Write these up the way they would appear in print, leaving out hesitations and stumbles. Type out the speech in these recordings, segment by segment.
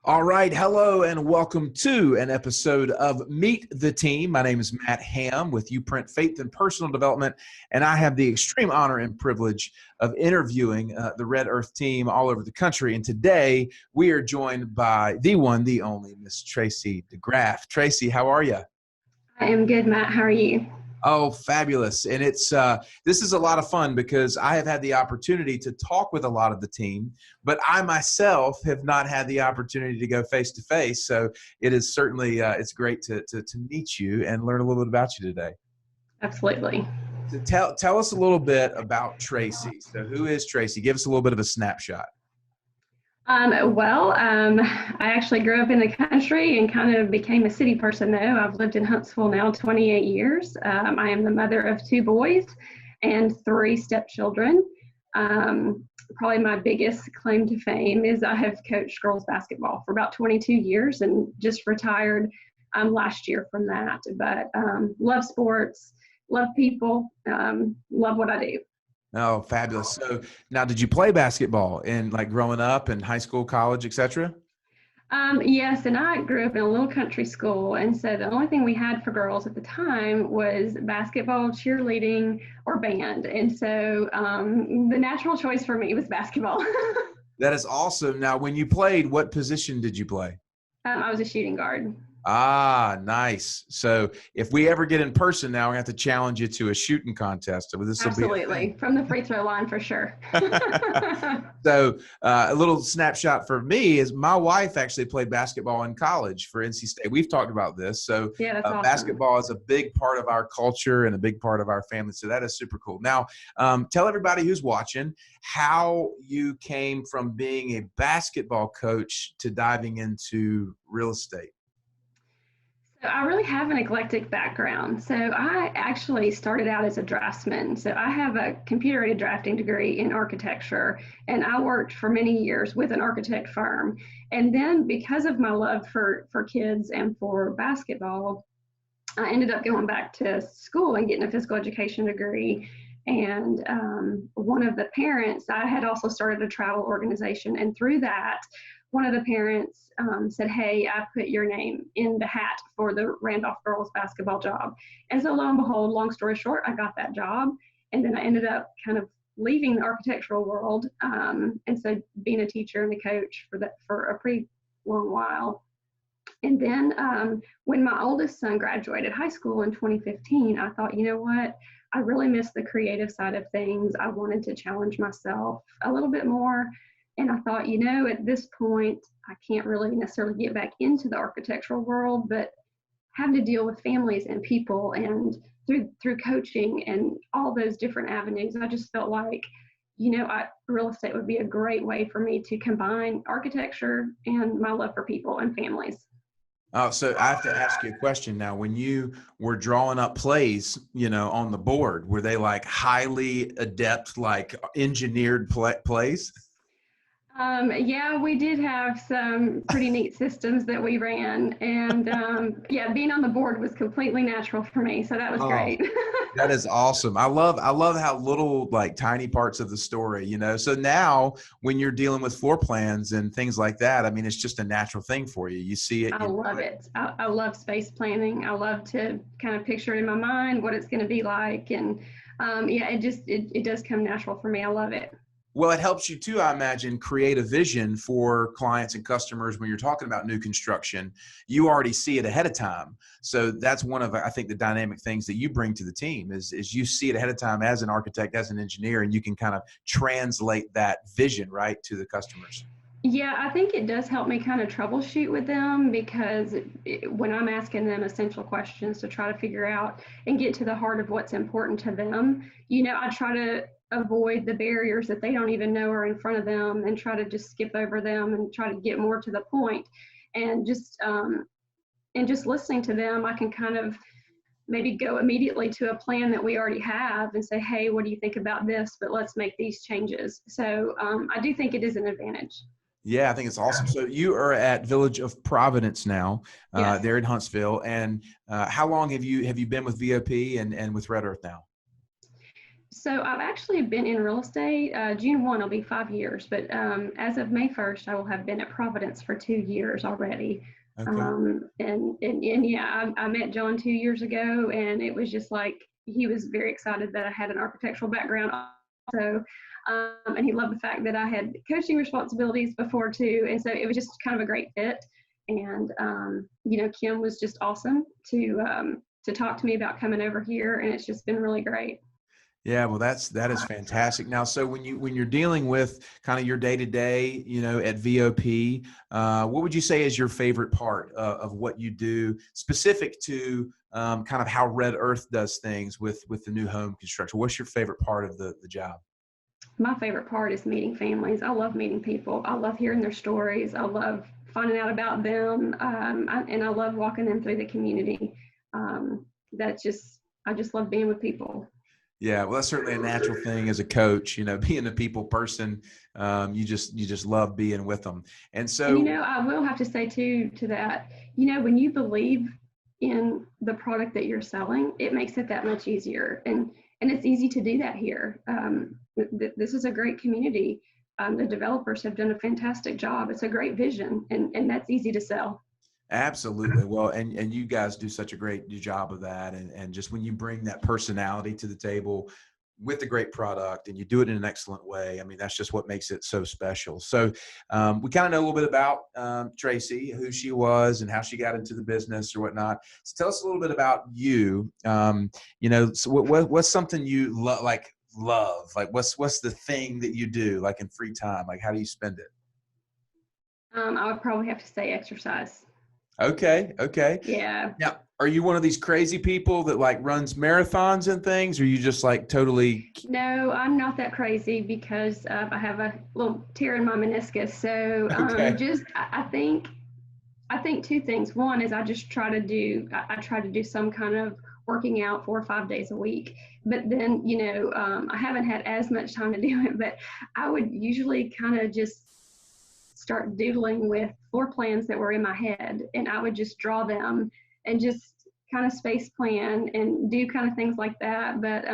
All right. Hello and welcome to an episode of Meet the Team. My name is Matt Ham with Uprint Faith and Personal Development, and I have the extreme honor and privilege of interviewing the Red Earth team all over the country. And today we are joined by the one, the only, Miss Tracy DeGraff. Tracy, how are you? I am good, Matt. How are you? Oh, fabulous. And this is a lot of fun because I have had the opportunity to talk with a lot of the team, but I myself have not had the opportunity to go face to face. So it is certainly, it's great to meet you and learn a little bit about you today. Absolutely. So tell us a little bit about Tracy. So who is Tracy? Give us a little bit of a snapshot. I actually grew up in the country and kind of became a city person, though. I've lived in Huntsville now 28 years. I am the mother of 2 boys and 3 stepchildren. Probably my biggest claim to fame is I have coached girls basketball for about 22 years and just retired last year from that. But love sports, love people, love what I do. Oh, fabulous. So now, did you play basketball in growing up in high school, college, etc.? Yes, and I grew up in a little country school, and so the only thing we had for girls at the time was basketball, cheerleading, or band. And so the natural choice for me was basketball. That is awesome. Now, when you played, what position did you play? I was a shooting guard. Ah, nice. So if we ever get in person now, we have to challenge you to a shooting contest. Absolutely. From the free throw line for sure. So a little snapshot for me is my wife actually played basketball in college for NC State. We've talked about this. So yeah, that's awesome. Basketball is a big part of our culture and a big part of our family. So that is super cool. Now, tell everybody who's watching how you came from being a basketball coach to diving into real estate. So I really have an eclectic background. So I actually started out as a draftsman. So I have a computer-aided drafting degree in architecture, and I worked for many years with an architect firm. And then because of my love for kids and for basketball, I ended up going back to school and getting a physical education degree. And one of the parents, I had also started a travel organization, and through that, one of the parents said, hey, I put your name in the hat for the Randolph girls basketball job. And so lo and behold, long story short, I got that job. And then I ended up kind of leaving the architectural world. And so being a teacher and a coach for a pretty long while. And then when my oldest son graduated high school in 2015, I thought, you know what? I really miss the creative side of things. I wanted to challenge myself a little bit more. And I thought, at this point, I can't really necessarily get back into the architectural world, but have to deal with families and people, and through coaching and all those different avenues, I just felt like, real estate would be a great way for me to combine architecture and my love for people and families. Oh, so I have to ask you a question now. When you were drawing up plays, on the board, were they highly adept, engineered plays? Yeah, we did have some pretty neat systems that we ran, and being on the board was completely natural for me, so that was great. That is awesome. I love how little tiny parts of the story, So now when you're dealing with floor plans and things like that, I mean, it's just a natural thing for you. You see it. I love it. I love space planning. I love to kind of picture it in my mind what it's going to be like, and it does come natural for me. I love it. Well, it helps you too, I imagine, create a vision for clients and customers when you're talking about new construction. You already see it ahead of time. So that's one of, I think, the dynamic things that you bring to the team is you see it ahead of time as an architect, as an engineer, and you can kind of translate that vision, right, to the customers. Yeah, I think it does help me kind of troubleshoot with them, because when I'm asking them essential questions to try to figure out and get to the heart of what's important to them, I try to avoid the barriers that they don't even know are in front of them, and try to just skip over them and try to get more to the point. And just listening to them, I can kind of maybe go immediately to a plan that we already have and say, hey, what do you think about this? But let's make these changes. So I do think it is an advantage. Yeah, I think it's awesome. So you are at Village of Providence now, Yes. there in Huntsville. And how long have you been with VOP and with Red Earth now? So I've actually been in real estate. June 1 will be 5 years, but as of May 1st, I will have been at Providence for 2 years already. Okay. And yeah, I met John 2 years ago, and it was just like he was very excited that I had an architectural background also. And he loved the fact that I had coaching responsibilities before too. And so it was just kind of a great fit. And, Kim was just awesome to talk to me about coming over here. And it's just been really great. Yeah, well, that is fantastic. Now, so when you're dealing with kind of your day to day, at VOP, what would you say is your favorite part of what you do, specific to kind of how Red Earth does things with the new home construction? What's your favorite part of the job? My favorite part is meeting families. I love meeting people. I love hearing their stories. I love finding out about them, and I love walking them through the community. I just love being with people. Yeah, well, that's certainly a natural thing as a coach, being a people person. You just love being with them. And so, I will have to say too, to that, when you believe in the product that you're selling, it makes it that much easier. And it's easy to do that here. This is a great community. The developers have done a fantastic job. It's a great vision, and that's easy to sell. absolutely. Well, and you guys do such a great job of that. And just when you bring that personality to the table with a great product and you do it in an excellent way, I mean, that's just what makes it so special. So we kind of know a little bit about Tracy, who she was and how she got into the business or whatnot. So tell us a little bit about you. So what's something you love? Like what's the thing that you do like in free time? Like, how do you spend it? I would probably have to say exercise. Okay. Yeah. Now, are you one of these crazy people that like runs marathons and things, or you just like totally? No, I'm not that crazy because I have a little tear in my meniscus. So Okay. I think two things. One is I just try to do some kind of working out 4 or 5 days a week. But then I haven't had as much time to do it. But I would usually kind of just start doodling with floor plans that were in my head, and I would just draw them and just kind of space plan and do kind of things like that. But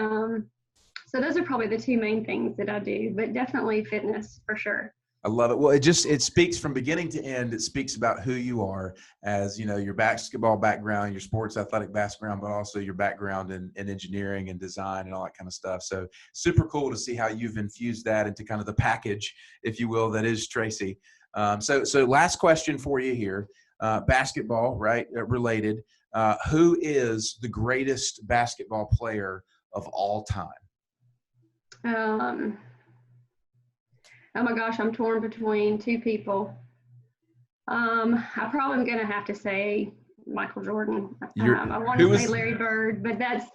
so those are probably the two main things that I do, but definitely fitness for sure. I love it. Well, it speaks from beginning to end. It speaks about who you are as, your basketball background, your sports athletic background, but also your background in engineering and design and all that kind of stuff. So super cool to see how you've infused that into kind of the package, if you will, that is Tracy. So last question for you here, basketball, right? Related. Who is the greatest basketball player of all time? Oh my gosh, I'm torn between two people. I probably am going to have to say Michael Jordan. I want to say Larry Bird, but that's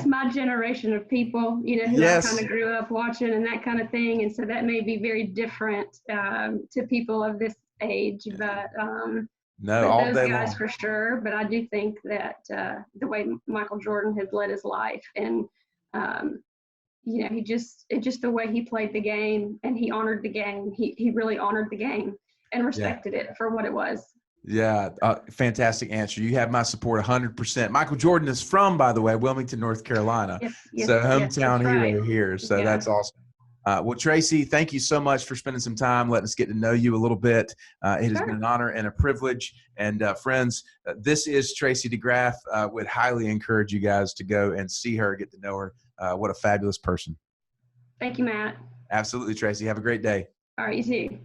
my generation of people, who I kind of grew up watching and that kind of thing. And so that may be very different to people of this age, but all those day guys long. for sure. But I do think that the way Michael Jordan has led his life and it's just the way he played the game and he honored the game. He really honored the game and respected it for what it was. Yeah. Fantastic answer. You have my support 100%. Michael Jordan is from, by the way, Wilmington, North Carolina. So hometown hero here. So that's awesome. Well, Tracy, thank you so much for spending some time letting us get to know you a little bit. It has been an honor and a privilege. And friends, this is Tracy DeGraff. Would highly encourage you guys to go and see her, get to know her. What a fabulous person. Thank you, Matt. Absolutely, Tracy. Have a great day. All right, you too.